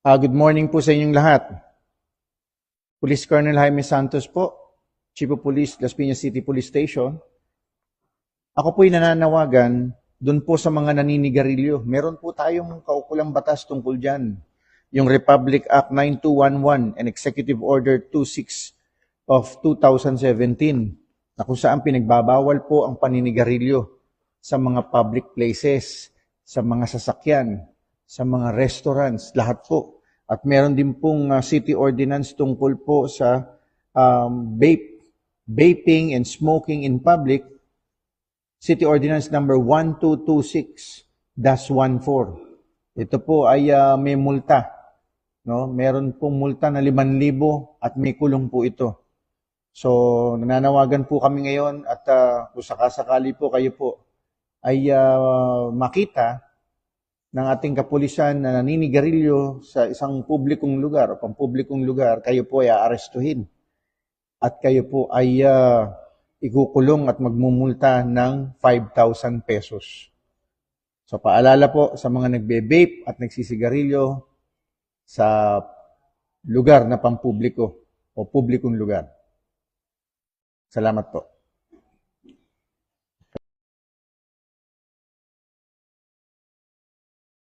Good morning po sa inyong lahat. Police Colonel Jaime Santos po, Chief of Police, Las Piñas City Police Station. Ako po'y nananawagan doon po sa mga naninigarilyo. Meron po tayong kaukulang batas tungkol dyan. Yung Republic Act 9211 and Executive Order 26 of 2017 na kung saan pinagbabawal po ang paninigarilyo sa mga public places, sa mga sasakyan, sa mga restaurants, lahat po. At meron din pong city ordinance tungkol po sa vaping and smoking in public, City Ordinance number 1226-14. Ito po ay may multa. No? Meron pong multa na 5,000 at may kulong po ito. So, nananawagan po kami ngayon at kung sakasakali po kayo po ay makita ng ating kapulisan na naninigarilyo sa isang publikong lugar o pampublikong lugar, kayo po ay aarestuhin. At kayo po ay ikukulong at magmumulta ng 5,000 pesos. So paalala po sa mga nagbe-vape at nagsisigarilyo sa lugar na pampubliko o publikong lugar. Salamat po.